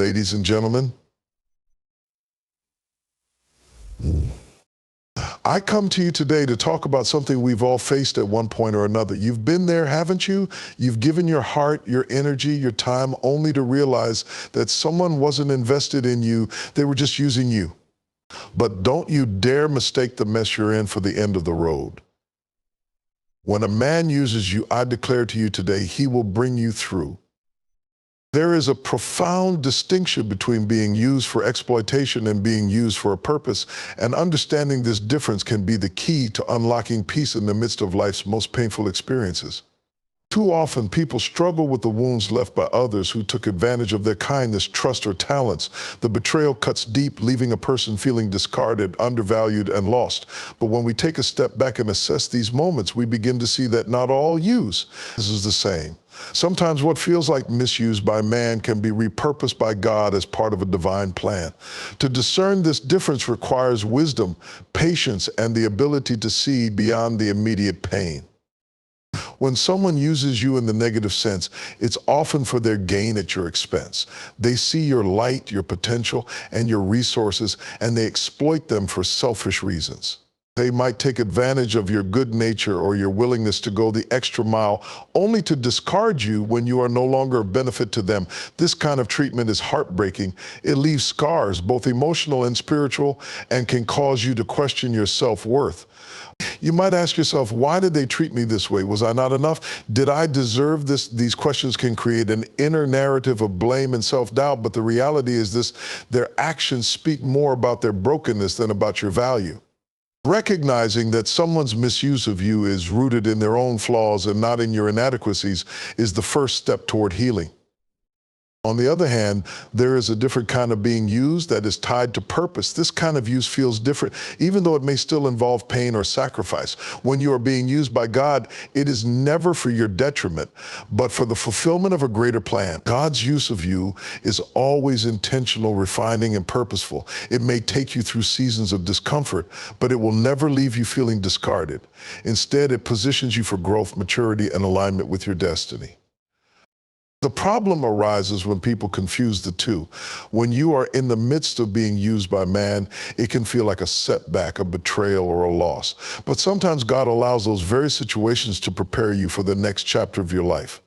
Ladies and gentlemen, I come to you today to talk about something we've all faced at one point or another. You've been there, haven't you? You've given your heart, your energy, your time, only to realize that someone wasn't invested in you. They were just using you. But don't you dare mistake the mess you're in for the end of the road. When a man uses you, I declare to you today, he will bring you through. There is a profound distinction between being used for exploitation and being used for a purpose, and understanding this difference can be the key to unlocking peace in the midst of life's most painful experiences. Too often, people struggle with the wounds left by others who took advantage of their kindness, trust, or talents. The betrayal cuts deep, leaving a person feeling discarded, undervalued, and lost. But when we take a step back and assess these moments, we begin to see that not all use is the same. Sometimes what feels like misuse by man can be repurposed by God as part of a divine plan. To discern this difference requires wisdom, patience, and the ability to see beyond the immediate pain. When someone uses you in the negative sense, it's often for their gain at your expense. They see your light, your potential, and your resources, and they exploit them for selfish reasons. They might take advantage of your good nature or your willingness to go the extra mile, only to discard you when you are no longer a benefit to them. This kind of treatment is heartbreaking. It leaves scars, both emotional and spiritual, and can cause you to question your self-worth. You might ask yourself, why did they treat me this way? Was I not enough? Did I deserve this? These questions can create an inner narrative of blame and self-doubt, but the reality is this: their actions speak more about their brokenness than about your value. Recognizing that someone's misuse of you is rooted in their own flaws and not in your inadequacies is the first step toward healing. On the other hand, there is a different kind of being used that is tied to purpose. This kind of use feels different, even though it may still involve pain or sacrifice. When you are being used by God, it is never for your detriment, but for the fulfillment of a greater plan. God's use of you is always intentional, refining, and purposeful. It may take you through seasons of discomfort, but it will never leave you feeling discarded. Instead, it positions you for growth, maturity, and alignment with your destiny. The problem arises when people confuse the two. When you are in the midst of being used by man, it can feel like a setback, a betrayal, or a loss. But sometimes God allows those very situations to prepare you for the next chapter of your life.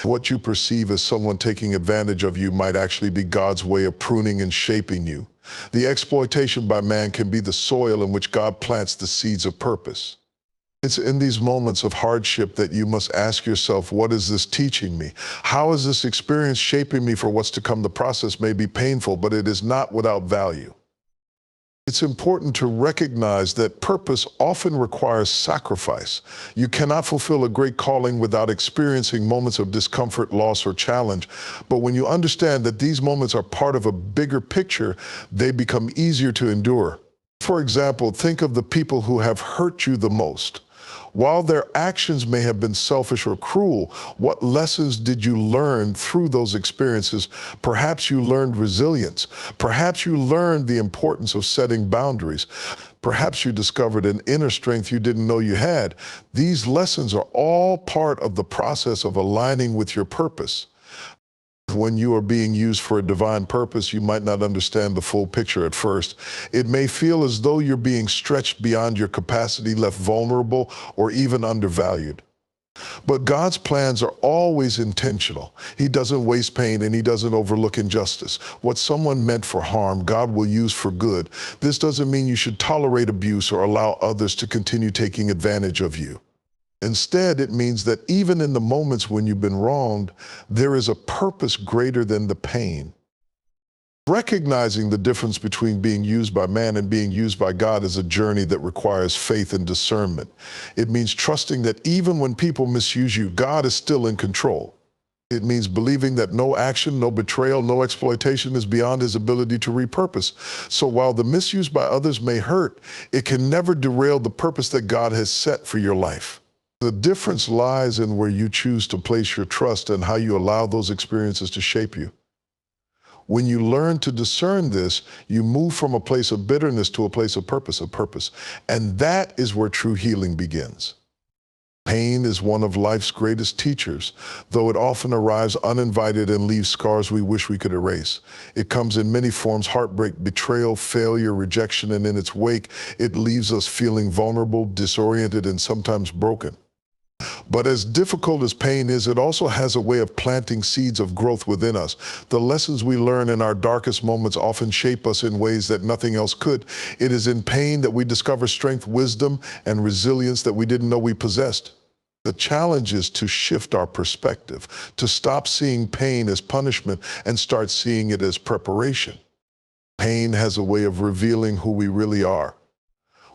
What you perceive as someone taking advantage of you might actually be God's way of pruning and shaping you. The exploitation by man can be the soil in which God plants the seeds of purpose. It's in these moments of hardship that you must ask yourself, what is this teaching me? How is this experience shaping me for what's to come? The process may be painful, but it is not without value. It's important to recognize that purpose often requires sacrifice. You cannot fulfill a great calling without experiencing moments of discomfort, loss, or challenge. But when you understand that these moments are part of a bigger picture, they become easier to endure. For example, think of the people who have hurt you the most. While their actions may have been selfish or cruel, what lessons did you learn through those experiences? Perhaps you learned resilience. Perhaps you learned the importance of setting boundaries. Perhaps you discovered an inner strength you didn't know you had. These lessons are all part of the process of aligning with your purpose. When you are being used for a divine purpose, you might not understand the full picture at first. It may feel as though you're being stretched beyond your capacity, left vulnerable, or even undervalued. But God's plans are always intentional. He doesn't waste pain and he doesn't overlook injustice. What someone meant for harm, God will use for good. This doesn't mean you should tolerate abuse or allow others to continue taking advantage of you. Instead, it means that even in the moments when you've been wronged, there is a purpose greater than the pain. Recognizing the difference between being used by man and being used by God is a journey that requires faith and discernment. It means trusting that even when people misuse you, God is still in control. It means believing that no action, no betrayal, no exploitation is beyond his ability to repurpose. So while the misuse by others may hurt, it can never derail the purpose that God has set for your life. The difference lies in where you choose to place your trust and how you allow those experiences to shape you. When you learn to discern this, you move from a place of bitterness to a place of purpose, and that is where true healing begins. Pain is one of life's greatest teachers, though it often arrives uninvited and leaves scars we wish we could erase. It comes in many forms: heartbreak, betrayal, failure, rejection, and in its wake, it leaves us feeling vulnerable, disoriented, and sometimes broken. But as difficult as pain is, it also has a way of planting seeds of growth within us. The lessons we learn in our darkest moments often shape us in ways that nothing else could. It is in pain that we discover strength, wisdom, and resilience that we didn't know we possessed. The challenge is to shift our perspective, to stop seeing pain as punishment and start seeing it as preparation. Pain has a way of revealing who we really are.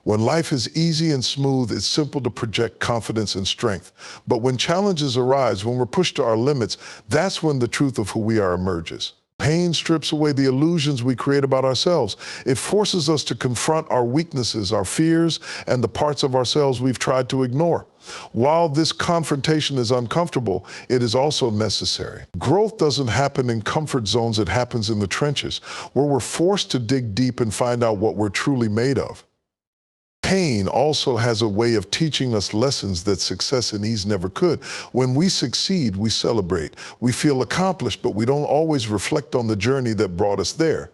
When life is easy and smooth, it's simple to project confidence and strength. But when challenges arise, when we're pushed to our limits, that's when the truth of who we are emerges. Pain strips away the illusions we create about ourselves. It forces us to confront our weaknesses, our fears, and the parts of ourselves we've tried to ignore. While this confrontation is uncomfortable, it is also necessary. Growth doesn't happen in comfort zones, it happens in the trenches, where we're forced to dig deep and find out what we're truly made of. Pain also has a way of teaching us lessons that success and ease never could. When we succeed, we celebrate. We feel accomplished, but we don't always reflect on the journey that brought us there.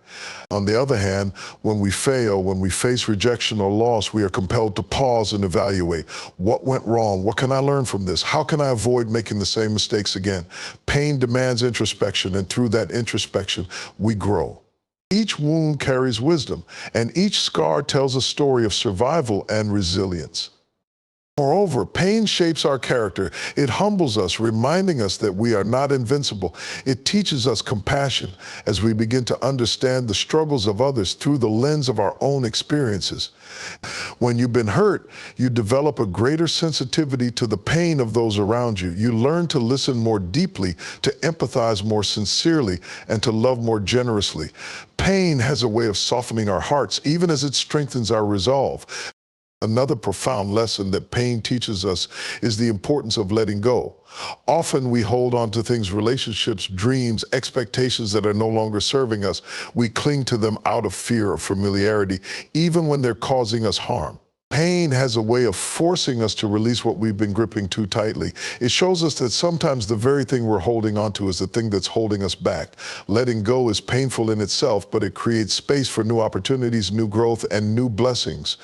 On the other hand, when we fail, when we face rejection or loss, we are compelled to pause and evaluate. What went wrong? What can I learn from this? How can I avoid making the same mistakes again? Pain demands introspection, and through that introspection, we grow. Each wound carries wisdom, and each scar tells a story of survival and resilience. Moreover, pain shapes our character. It humbles us, reminding us that we are not invincible. It teaches us compassion as we begin to understand the struggles of others through the lens of our own experiences. When you've been hurt, you develop a greater sensitivity to the pain of those around you. You learn to listen more deeply, to empathize more sincerely, and to love more generously. Pain has a way of softening our hearts, even as it strengthens our resolve. Another profound lesson that pain teaches us is the importance of letting go. Often we hold on to things, relationships, dreams, expectations that are no longer serving us. We cling to them out of fear or familiarity, even when they're causing us harm. Pain has a way of forcing us to release what we've been gripping too tightly. It shows us that sometimes the very thing we're holding onto is the thing that's holding us back. Letting go is painful in itself, but it creates space for new opportunities, new growth, and new blessings.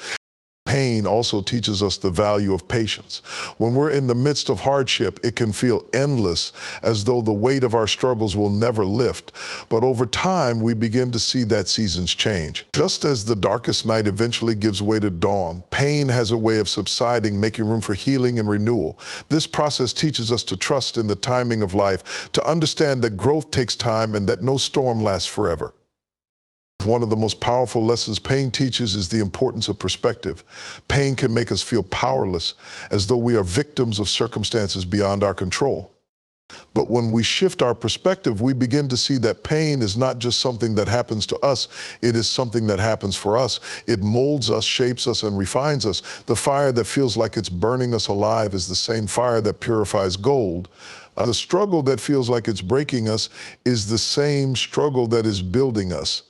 Pain also teaches us the value of patience. When we're in the midst of hardship, it can feel endless, as though the weight of our struggles will never lift. But over time, we begin to see that seasons change. Just as the darkest night eventually gives way to dawn, pain has a way of subsiding, making room for healing and renewal. This process teaches us to trust in the timing of life, to understand that growth takes time and that no storm lasts forever. One of the most powerful lessons pain teaches is the importance of perspective. Pain can make us feel powerless, as though we are victims of circumstances beyond our control. But when we shift our perspective, we begin to see that pain is not just something that happens to us, it is something that happens for us. It molds us, shapes us, and refines us. The fire that feels like it's burning us alive is the same fire that purifies gold. The struggle that feels like it's breaking us is the same struggle that is building us.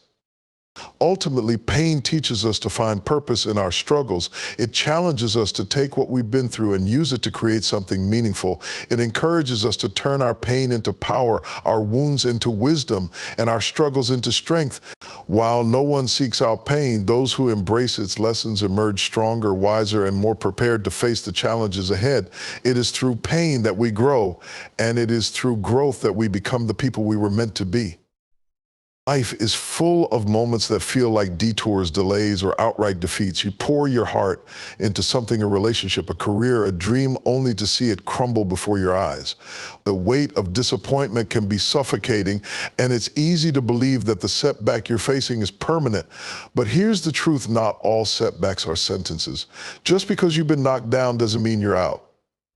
Ultimately, pain teaches us to find purpose in our struggles. It challenges us to take what we've been through and use it to create something meaningful. It encourages us to turn our pain into power, our wounds into wisdom, and our struggles into strength. While no one seeks out pain, those who embrace its lessons emerge stronger, wiser, and more prepared to face the challenges ahead. It is through pain that we grow, and it is through growth that we become the people we were meant to be. Life is full of moments that feel like detours, delays, or outright defeats. You pour your heart into something, a relationship, a career, a dream, only to see it crumble before your eyes. The weight of disappointment can be suffocating, and it's easy to believe that the setback you're facing is permanent. But here's the truth: not all setbacks are sentences. Just because you've been knocked down doesn't mean you're out.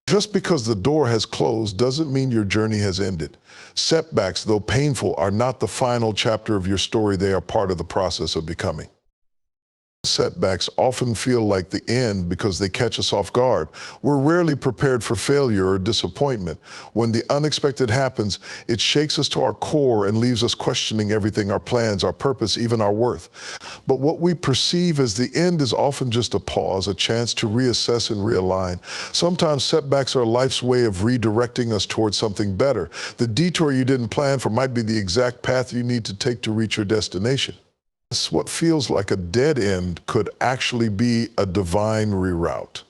Just because the door has closed doesn't mean your journey has ended. Setbacks, though painful, are not the final chapter of your story. They are part of the process of becoming. Setbacks often feel like the end because they catch us off guard. We're rarely prepared for failure or disappointment. When the unexpected happens, it shakes us to our core and leaves us questioning everything: our plans, our purpose, even our worth. But what we perceive as the end is often just a pause, a chance to reassess and realign. Sometimes setbacks are life's way of redirecting us towards something better. The detour you didn't plan for might be the exact path you need to take to reach your destination. What feels like a dead end could actually be a divine reroute.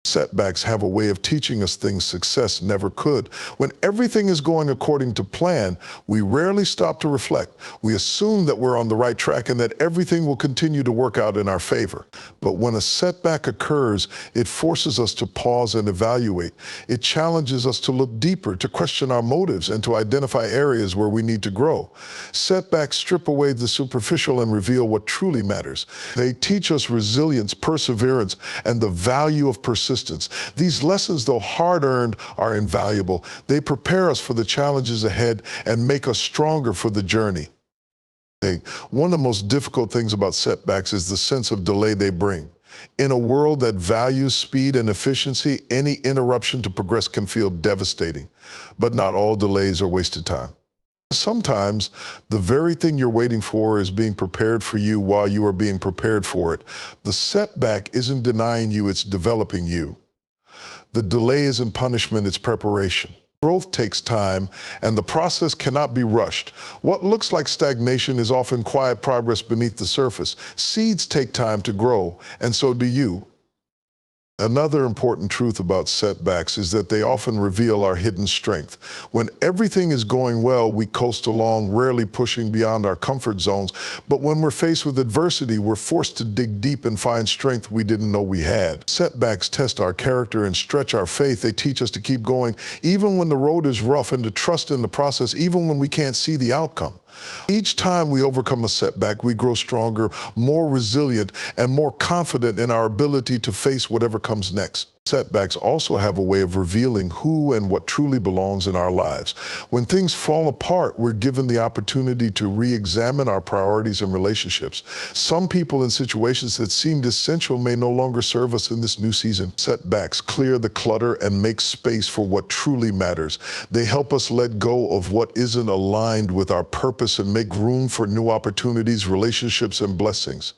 Setbacks have a way of teaching us things success never could. When everything is going according to plan, we rarely stop to reflect. We assume that we're on the right track and that everything will continue to work out in our favor. But when a setback occurs, it forces us to pause and evaluate. It challenges us to look deeper, to question our motives, and to identify areas where we need to grow. Setbacks strip away the superficial and reveal what truly matters. They teach us resilience, perseverance, and the value of persistence. These lessons, though hard-earned, are invaluable. They prepare us for the challenges ahead and make us stronger for the journey. One of the most difficult things about setbacks is the sense of delay they bring. In a world that values speed and efficiency, any interruption to progress can feel devastating. But not all delays are wasted time. Sometimes the very thing you're waiting for is being prepared for you while you are being prepared for it. The setback isn't denying you, it's developing you. The delay isn't punishment, it's preparation. Growth takes time, and the process cannot be rushed. What looks like stagnation is often quiet progress beneath the surface. Seeds take time to grow, and so do you. Another important truth about setbacks is that they often reveal our hidden strength. When everything is going well, we coast along, rarely pushing beyond our comfort zones. But when we're faced with adversity, we're forced to dig deep and find strength we didn't know we had. Setbacks test our character and stretch our faith. They teach us to keep going, even when the road is rough, and to trust in the process, even when we can't see the outcome. Each time we overcome a setback, we grow stronger, more resilient, and more confident in our ability to face whatever comes next. Setbacks also have a way of revealing who and what truly belongs in our lives. When things fall apart, we're given the opportunity to re-examine our priorities and relationships. Some people in situations that seemed essential may no longer serve us in this new season. Setbacks clear the clutter and make space for what truly matters. They help us let go of what isn't aligned with our purpose and make room for new opportunities, relationships, and blessings.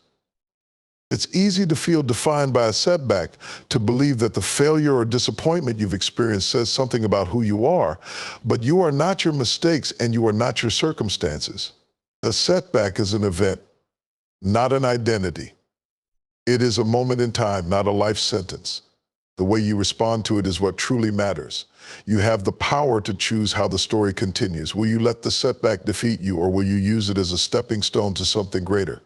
It's easy to feel defined by a setback, to believe that the failure or disappointment you've experienced says something about who you are, but you are not your mistakes and you are not your circumstances. A setback is an event, not an identity. It is a moment in time, not a life sentence. The way you respond to it is what truly matters. You have the power to choose how the story continues. Will you let the setback defeat you, or will you use it as a stepping stone to something greater?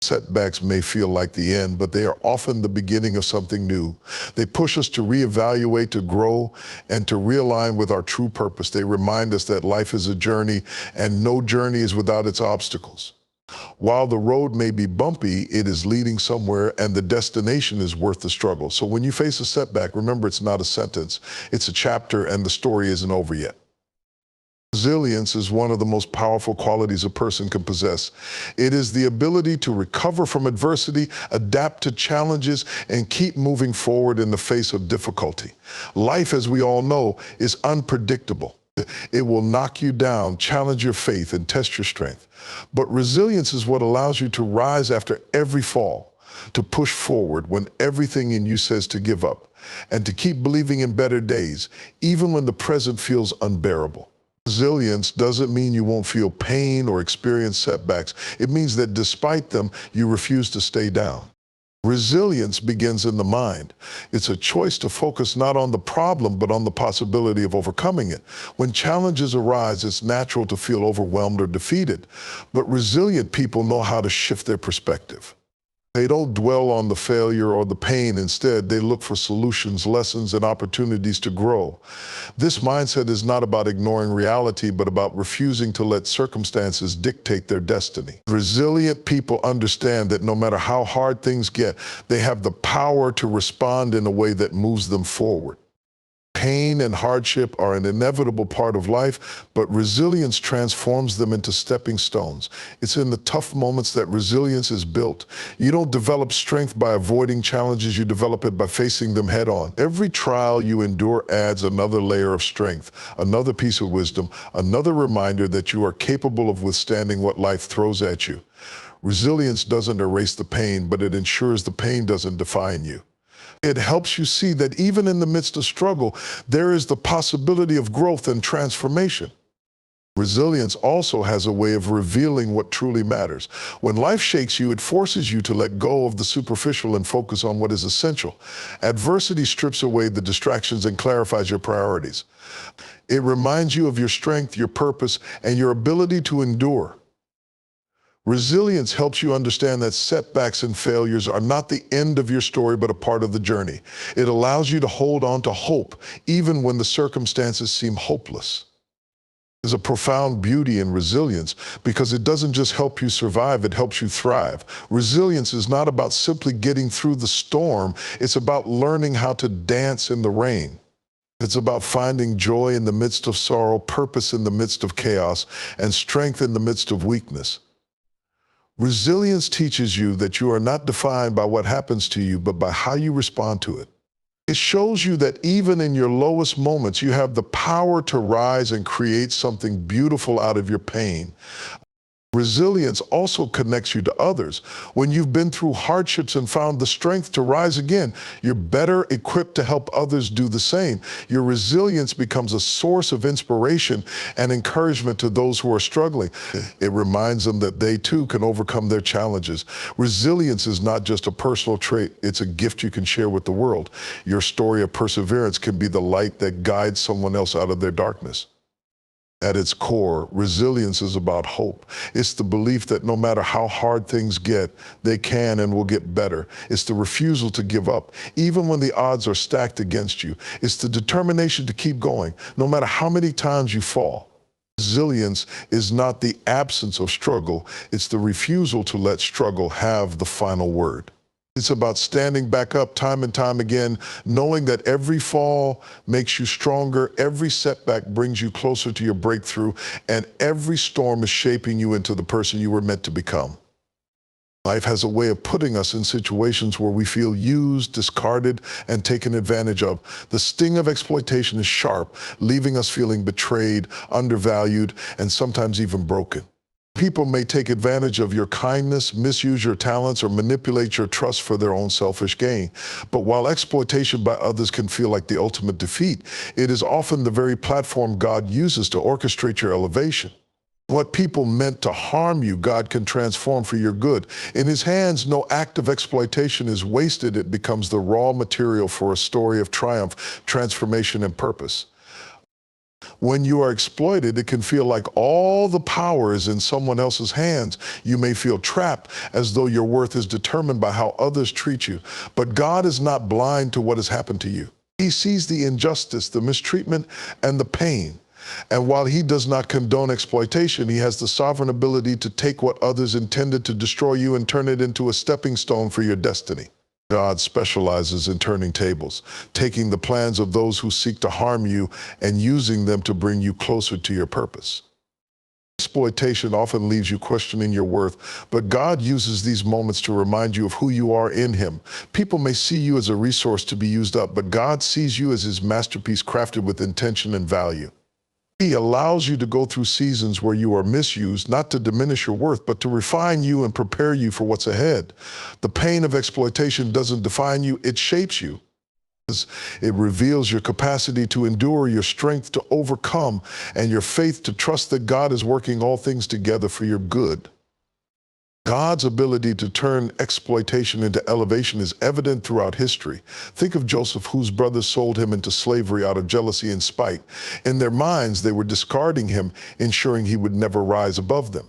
Setbacks may feel like the end, but they are often the beginning of something new. They push us to reevaluate, to grow, and to realign with our true purpose. They remind us that life is a journey, and no journey is without its obstacles. While the road may be bumpy, it is leading somewhere, and the destination is worth the struggle. So when you face a setback, remember it's not a sentence. It's a chapter, and the story isn't over yet. Resilience is one of the most powerful qualities a person can possess. It is the ability to recover from adversity, adapt to challenges, and keep moving forward in the face of difficulty. Life, as we all know, is unpredictable. It will knock you down, challenge your faith, and test your strength. But resilience is what allows you to rise after every fall, to push forward when everything in you says to give up, and to keep believing in better days, even when the present feels unbearable. Resilience doesn't mean you won't feel pain or experience setbacks. It means that despite them, you refuse to stay down. Resilience begins in the mind. It's a choice to focus not on the problem, but on the possibility of overcoming it. When challenges arise, it's natural to feel overwhelmed or defeated. But resilient people know how to shift their perspective. They don't dwell on the failure or the pain. Instead, they look for solutions, lessons, and opportunities to grow. This mindset is not about ignoring reality, but about refusing to let circumstances dictate their destiny. Resilient people understand that no matter how hard things get, they have the power to respond in a way that moves them forward. Pain and hardship are an inevitable part of life, but resilience transforms them into stepping stones. It's in the tough moments that resilience is built. You don't develop strength by avoiding challenges, you develop it by facing them head on. Every trial you endure adds another layer of strength, another piece of wisdom, another reminder that you are capable of withstanding what life throws at you. Resilience doesn't erase the pain, but it ensures the pain doesn't define you. It helps you see that even in the midst of struggle, there is the possibility of growth and transformation. Resilience also has a way of revealing what truly matters. When life shakes you, it forces you to let go of the superficial and focus on what is essential. Adversity strips away the distractions and clarifies your priorities. It reminds you of your strength, your purpose, and your ability to endure. Resilience helps you understand that setbacks and failures are not the end of your story, but a part of the journey. It allows you to hold on to hope, even when the circumstances seem hopeless. There's a profound beauty in resilience because it doesn't just help you survive, it helps you thrive. Resilience is not about simply getting through the storm, it's about learning how to dance in the rain. It's about finding joy in the midst of sorrow, purpose in the midst of chaos, and strength in the midst of weakness. Resilience teaches you that you are not defined by what happens to you, but by how you respond to it. It shows you that even in your lowest moments, you have the power to rise and create something beautiful out of your pain. Resilience also connects you to others. When you've been through hardships and found the strength to rise again, you're better equipped to help others do the same. Your resilience becomes a source of inspiration and encouragement to those who are struggling. It reminds them that they too can overcome their challenges. Resilience is not just a personal trait, it's a gift you can share with the world. Your story of perseverance can be the light that guides someone else out of their darkness. At its core, resilience is about hope. It's the belief that no matter how hard things get, they can and will get better. It's the refusal to give up, even when the odds are stacked against you. It's the determination to keep going, no matter how many times you fall. Resilience is not the absence of struggle, it's the refusal to let struggle have the final word. It's about standing back up time and time again, knowing that every fall makes you stronger, every setback brings you closer to your breakthrough, and every storm is shaping you into the person you were meant to become. Life has a way of putting us in situations where we feel used, discarded, and taken advantage of. The sting of exploitation is sharp, leaving us feeling betrayed, undervalued, and sometimes even broken. People may take advantage of your kindness, misuse your talents, or manipulate your trust for their own selfish gain. But while exploitation by others can feel like the ultimate defeat, it is often the very platform God uses to orchestrate your elevation. What people meant to harm you, God can transform for your good. In His hands, no act of exploitation is wasted. It becomes the raw material for a story of triumph, transformation, and purpose. When you are exploited, it can feel like all the power is in someone else's hands. You may feel trapped, as though your worth is determined by how others treat you. But God is not blind to what has happened to you. He sees the injustice, the mistreatment, and the pain. And while He does not condone exploitation, He has the sovereign ability to take what others intended to destroy you and turn it into a stepping stone for your destiny. God specializes in turning tables, taking the plans of those who seek to harm you and using them to bring you closer to your purpose. Exploitation often leaves you questioning your worth, but God uses these moments to remind you of who you are in Him. People may see you as a resource to be used up, but God sees you as His masterpiece crafted with intention and value. He allows you to go through seasons where you are misused, not to diminish your worth, but to refine you and prepare you for what's ahead. The pain of exploitation doesn't define you, it shapes you. It reveals your capacity to endure, your strength to overcome, and your faith to trust that God is working all things together for your good. God's ability to turn exploitation into elevation is evident throughout history. Think of Joseph, whose brothers sold him into slavery out of jealousy and spite. In their minds, they were discarding him, ensuring he would never rise above them.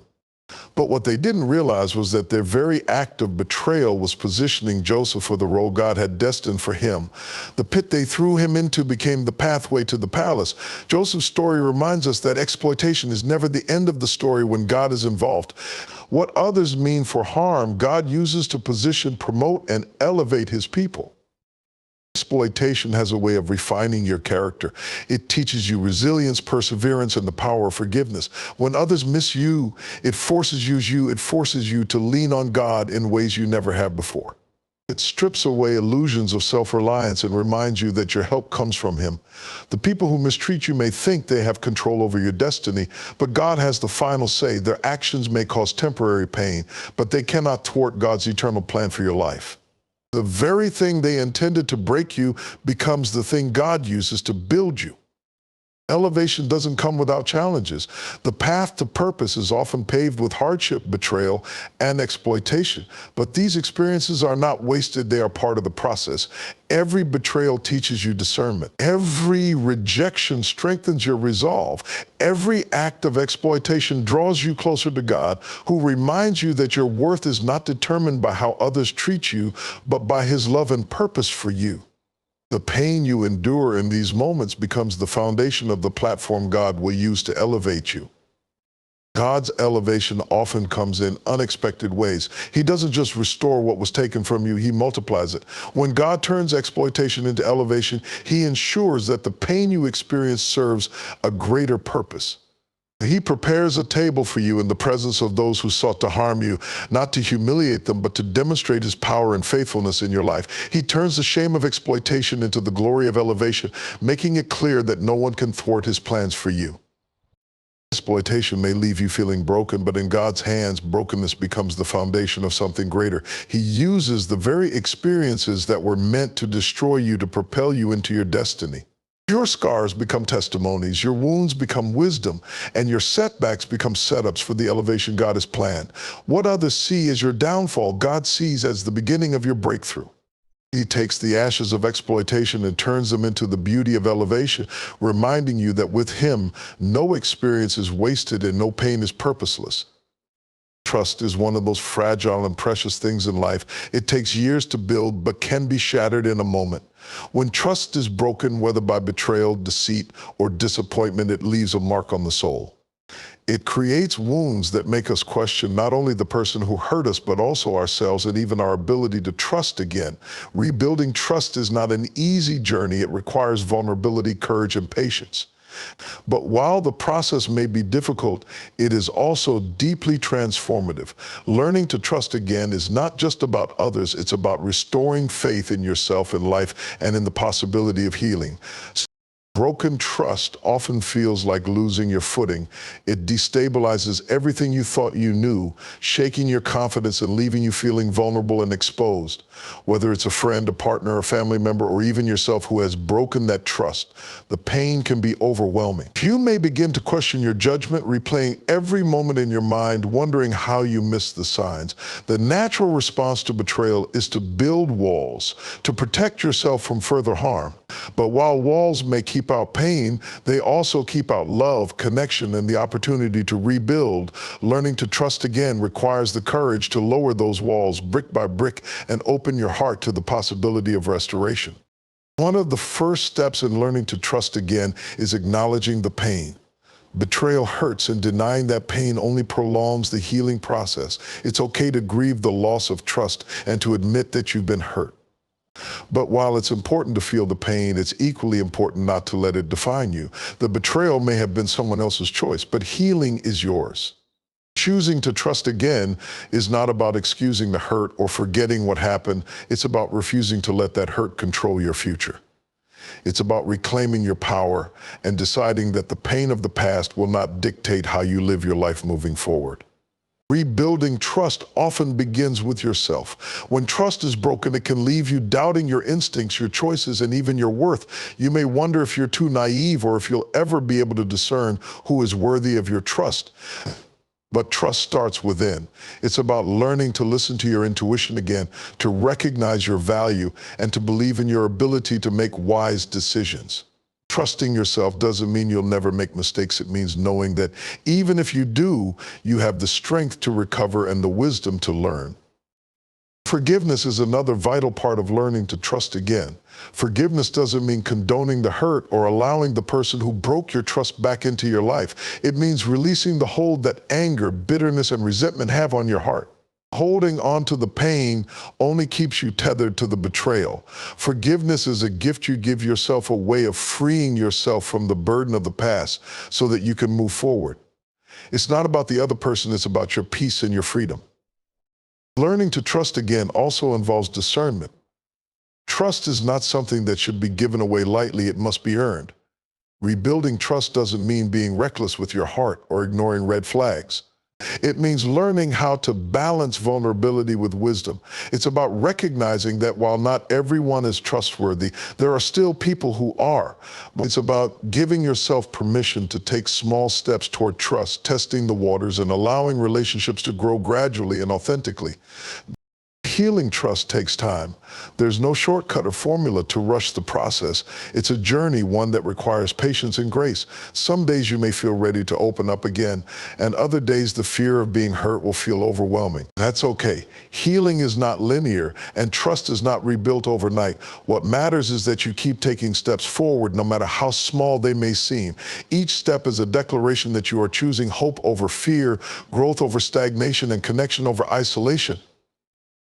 But what they didn't realize was that their very act of betrayal was positioning Joseph for the role God had destined for him. The pit they threw him into became the pathway to the palace. Joseph's story reminds us that exploitation is never the end of the story when God is involved. What others mean for harm, God uses to position, promote, and elevate His people. Exploitation has a way of refining your character. It teaches you resilience, perseverance, and the power of forgiveness. When others miss you, it forces you to lean on God in ways you never have before. It strips away illusions of self-reliance and reminds you that your help comes from Him. The people who mistreat you may think they have control over your destiny, but God has the final say. Their actions may cause temporary pain, but they cannot thwart God's eternal plan for your life. The very thing they intended to break you becomes the thing God uses to build you. Elevation doesn't come without challenges. The path to purpose is often paved with hardship, betrayal, and exploitation. But these experiences are not wasted. They are part of the process. Every betrayal teaches you discernment. Every rejection strengthens your resolve. Every act of exploitation draws you closer to God, who reminds you that your worth is not determined by how others treat you, but by His love and purpose for you. The pain you endure in these moments becomes the foundation of the platform God will use to elevate you. God's elevation often comes in unexpected ways. He doesn't just restore what was taken from you, He multiplies it. When God turns exploitation into elevation, He ensures that the pain you experience serves a greater purpose. He prepares a table for you in the presence of those who sought to harm you, not to humiliate them, but to demonstrate His power and faithfulness in your life. He turns the shame of exploitation into the glory of elevation, making it clear that no one can thwart His plans for you. Exploitation may leave you feeling broken, but in God's hands, brokenness becomes the foundation of something greater. He uses the very experiences that were meant to destroy you to propel you into your destiny. Your scars become testimonies, your wounds become wisdom, and your setbacks become setups for the elevation God has planned. What others see as your downfall, God sees as the beginning of your breakthrough. He takes the ashes of exploitation and turns them into the beauty of elevation, reminding you that with Him, no experience is wasted and no pain is purposeless. Trust is one of those fragile and precious things in life. It takes years to build, but can be shattered in a moment. When trust is broken, whether by betrayal, deceit, or disappointment, it leaves a mark on the soul. It creates wounds that make us question not only the person who hurt us, but also ourselves and even our ability to trust again. Rebuilding trust is not an easy journey. It requires vulnerability, courage, and patience. But while the process may be difficult, it is also deeply transformative. Learning to trust again is not just about others, it's about restoring faith in yourself, in life, and in the possibility of healing. Broken trust often feels like losing your footing. It destabilizes everything you thought you knew, shaking your confidence and leaving you feeling vulnerable and exposed. Whether it's a friend, a partner, a family member, or even yourself who has broken that trust, the pain can be overwhelming. You may begin to question your judgment, replaying every moment in your mind, wondering how you missed the signs. The natural response to betrayal is to build walls, to protect yourself from further harm. But while walls may keep out pain, they also keep out love, connection, and the opportunity to rebuild. Learning to trust again requires the courage to lower those walls brick by brick and open your heart to the possibility of restoration. One of the first steps in learning to trust again is acknowledging the pain. Betrayal hurts, and denying that pain only prolongs the healing process. It's okay to grieve the loss of trust and to admit that you've been hurt. But while it's important to feel the pain, it's equally important not to let it define you. The betrayal may have been someone else's choice, but healing is yours. Choosing to trust again is not about excusing the hurt or forgetting what happened. It's about refusing to let that hurt control your future. It's about reclaiming your power and deciding that the pain of the past will not dictate how you live your life moving forward. Rebuilding trust often begins with yourself. When trust is broken, it can leave you doubting your instincts, your choices, and even your worth. You may wonder if you're too naive or if you'll ever be able to discern who is worthy of your trust. But trust starts within. It's about learning to listen to your intuition again, to recognize your value, and to believe in your ability to make wise decisions. Trusting yourself doesn't mean you'll never make mistakes. It means knowing that even if you do, you have the strength to recover and the wisdom to learn. Forgiveness is another vital part of learning to trust again. Forgiveness doesn't mean condoning the hurt or allowing the person who broke your trust back into your life. It means releasing the hold that anger, bitterness, and resentment have on your heart. Holding on to the pain only keeps you tethered to the betrayal. Forgiveness is a gift you give yourself, a way of freeing yourself from the burden of the past so that you can move forward. It's not about the other person, it's about your peace and your freedom. Learning to trust again also involves discernment. Trust is not something that should be given away lightly, it must be earned. Rebuilding trust doesn't mean being reckless with your heart or ignoring red flags. It means learning how to balance vulnerability with wisdom. It's about recognizing that while not everyone is trustworthy, there are still people who are. It's about giving yourself permission to take small steps toward trust, testing the waters, and allowing relationships to grow gradually and authentically. Healing trust takes time. There's no shortcut or formula to rush the process. It's a journey, one that requires patience and grace. Some days you may feel ready to open up again, and other days the fear of being hurt will feel overwhelming. That's okay. Healing is not linear, and trust is not rebuilt overnight. What matters is that you keep taking steps forward, no matter how small they may seem. Each step is a declaration that you are choosing hope over fear, growth over stagnation, and connection over isolation.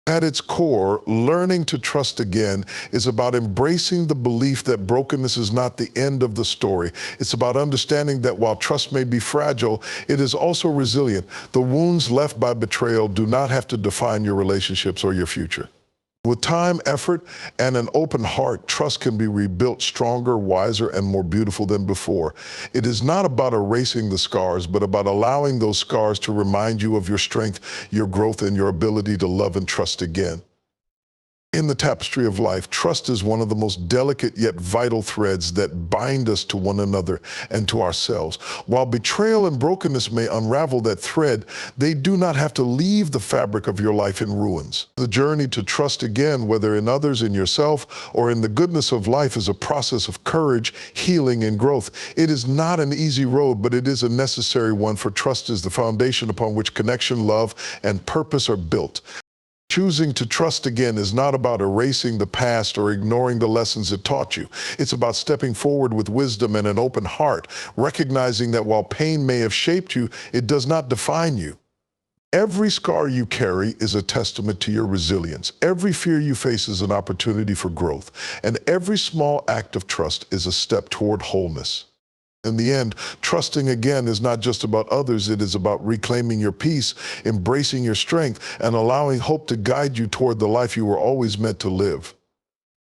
At its core, learning to trust again is about embracing the belief that brokenness is not the end of the story. It's about understanding that while trust may be fragile, it is also resilient. The wounds left by betrayal do not have to define your relationships or your future. With time, effort, and an open heart, trust can be rebuilt stronger, wiser, and more beautiful than before. It is not about erasing the scars, but about allowing those scars to remind you of your strength, your growth, and your ability to love and trust again. In the tapestry of life, trust is one of the most delicate yet vital threads that bind us to one another and to ourselves. While betrayal and brokenness may unravel that thread, they do not have to leave the fabric of your life in ruins. The journey to trust again, whether in others, in yourself, or in the goodness of life, is a process of courage, healing, and growth. It is not an easy road, but it is a necessary one, for trust is the foundation upon which connection, love, and purpose are built. Choosing to trust again is not about erasing the past or ignoring the lessons it taught you. It's about stepping forward with wisdom and an open heart, recognizing that while pain may have shaped you, it does not define you. Every scar you carry is a testament to your resilience. Every fear you face is an opportunity for growth. And every small act of trust is a step toward wholeness. In the end, trusting again is not just about others, it is about reclaiming your peace, embracing your strength, and allowing hope to guide you toward the life you were always meant to live.